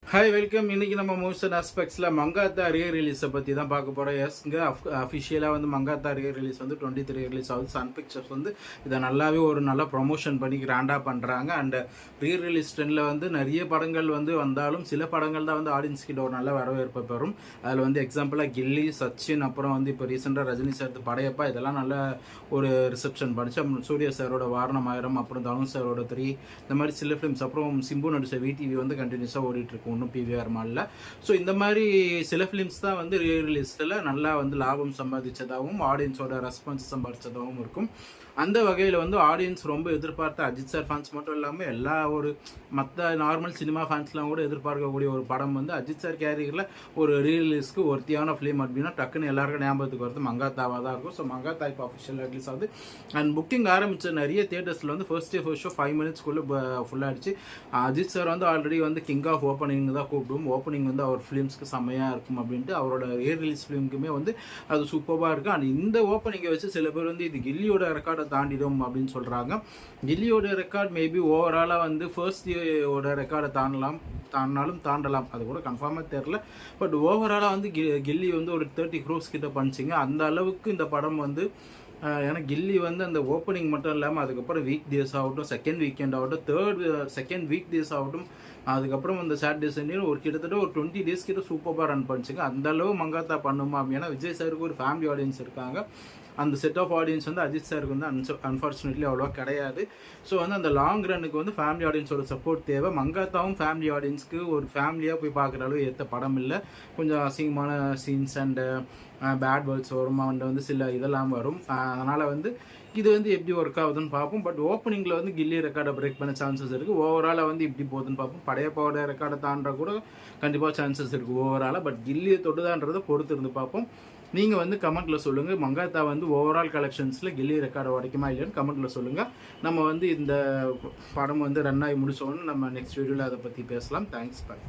Hi welcome. இன்னைக்கு நம்ம motion ஆஸ்பெக்ட்ஸில் Mankatha ரீ-ரிலீஸை பற்றி தான் பார்க்க போகிறோம். எஸ்ங்க அஃபிஷியலாக வந்து மங்காத்தா ரீ-ரிலீஸ் வந்து 23 ரிலீஸ் ஆகுது. சன் பிக்சர்ஸ் வந்து இதை நல்லாவே ஒரு நல்ல ப்ரொமோஷன் பண்ணி கிராண்டாக பண்ணுறாங்க. அண்ட் ரீ-ரிலீஸ் ட்ரெண்டில் வந்து நிறைய படங்கள் வந்து வந்தாலும் சில படங்கள் தான் வந்து ஆடியன்ஸ் கிட்ட ஒரு நல்ல வரவேற்பை பெறும். அதில் வந்து எக்ஸாம்பிளாக கில்லி, சச்சின், அப்புறம் வந்து இப்போ ரீசெண்டாக ரஜினி சார் படையப்பா இதெல்லாம் நல்ல ஒரு ரிசப்ஷன் பண்ணிச்சு. அப்புறம் சூர்யா சாரோட வாரணமாயிரம், அப்புறம் தனுஷ் சாரோட 3, இந்த மாதிரி சில ஃபிலிம்ஸ், அப்புறம் சிம்பு நடிச்ச விடிவி வந்து கண்டினியூஸாக ஓடிட்டு இருக்கும் ஒன்றும் பிவிஆர் மாலில். ஸோ இந்த மாதிரி சில ஃபிலிம்ஸ் தான் வந்து ரீ-ரிலீஸில் நல்லா வந்து லாபம் சம்பாதிச்சதாகவும் ஆடியன்ஸோட ரெஸ்பான்ஸ் சம்பாதிச்சதாகவும் இருக்கும். அந்த வகையில் வந்து ஆடியன்ஸ் ரொம்ப எதிர்பார்த்த அஜித் சார் ஃபேன்ஸ் மட்டும் இல்லாமல் எல்லா ஒரு மற்ற நார்மல் சினிமா ஃபேன்ஸ்லாம் கூட எதிர்பார்க்கக்கூடிய ஒரு படம் வந்து அஜித் சார் கேரியரில் ஒரு ரீ-ரிலீஸ்க்கு ஒருத்தியான ஃபிலிம் அப்படின்னா டக்குன்னு எல்லாருக்கும் ஞாபகத்துக்கு வருது மங்காத்தாவாக தான் இருக்கும். ஸோ மங்காத்தா இப்போ அஃபிஷியல் ரிலீஸ் ஆகுது. அண்ட் புக்கிங் ஆரம்பித்த நிறைய தியேட்டர்ஸில் வந்து ஃபர்ஸ்ட் ஷோ 5 மினிட்ஸ்க்குள்ளே ஃபுல்லாகிடுச்சு. அஜித் சார் வந்து ஆல்ரெடி வந்து கிங் ஆஃப் ஓப்பனிங் தான் கூப்பிடுவோம். ஓப்பனிங் வந்து அவர் ஃபிலிம்ஸ்க்கு செம்மையாக இருக்கும் அப்படின்ட்டு அவரோட ரீ-ரிலீஸ் ஃபிலிம்க்குமே வந்து அது சூப்பராக இருக்குது. அண்ட் இந்த ஓப்பனிங்கை வச்சு சில பேர் வந்து இது கில்லியோட ரெக்கார்டை தாண்டிடும் அப்படின்னு சொல்கிறாங்க. கில்லியோட ரெக்கார்ட் மேபி ஓவராலாக வந்து ஃபர்ஸ்ட் ஓட ரெக்கார்டை தாண்டலாம், அது கூட கன்ஃபார்மாக தெரில. பட் ஓவராலாக வந்து கில்லி வந்து ஒரு 30 crores கிட்ட பண்ணிச்சிங்க. அந்த அளவுக்கு இந்த படம் வந்து ஏன்னா கில்லி வந்து அந்த ஓப்பனிங் மட்டும் இல்லாமல் அதுக்கப்புறம் வீக் டேஸ் ஆகட்டும், செகண்ட் வீக்கெண்ட் ஆகட்டும், செகண்ட் வீக் டேஸ் ஆகட்டும், அதுக்கப்புறம் அந்த சாட்டர்டே சண்டே ஒரு கிட்டத்தட்ட ஒரு 20 days கிட்ட சூப்பராக ரன் பண்ணிச்சுங்க. அந்த அளவு மங்காத்தா பண்ணுமா அப்படின்னா விஜய் சாருக்கு ஒரு ஃபேமிலி ஆடியன்ஸ் இருக்காங்க. அந்த செட் ஆஃப் ஆடியன்ஸ் வந்து அஜித் சாருக்கு வந்து அன்ஃபார்ச்சுனேட்லி அவ்வளோவா கிடையாது. ஸோ வந்து அந்த லாங் ரன்னுக்கு வந்து ஃபேமிலி ஆடியன்ஸோட சப்போர்ட் தேவை. மங்காத்தாவும் ஃபேமிலி ஆடியன்ஸ்க்கு ஒரு ஃபேமிலியாக போய் பார்க்குற அளவு ஏற்ற படம் இல்லை. கொஞ்சம் அசிங்கமான சீன்ஸ் அண்டு பேட் வேர்ட்ஸ் வரும், அண்ட் வந்து சில இதெல்லாம் வரும். அதனால் வந்து இது வந்து எப்படி ஒர்க் ஆகுதுன்னு பார்ப்போம். பட் ஓப்பனிங்கில் வந்து கில்லி ரெக்கார்டை பிரேக் பண்ண சான்சஸ் இருக்குது. ஓவராலாக வந்து இப்படி போகுதுன்னு பார்ப்போம். படையப்பாவோட ரெக்கார்டை தாண்டா கூட கண்டிப்பாக சான்சஸ் இருக்குது ஓவராலாக. பட் கில்லியை தொட்டுதான்றதை பொறுத்து இருந்து பார்ப்போம். நீங்கள் வந்து கமெண்ட்டில் சொல்லுங்கள், மங்காத்தா வந்து ஓவரால் கலெக்ஷன்ஸில் கில்லி ரெக்கார்டை உடைக்குமா இல்லைன்னு கமெண்ட்டில் சொல்லுங்கள். நம்ம வந்து இந்த படம் வந்து ரன் ஆகி முடிச்சோன்னு நம்ம நெக்ஸ்ட் வீடியோவில் அதை பற்றி பேசலாம். தேங்க்ஸ், பாய்.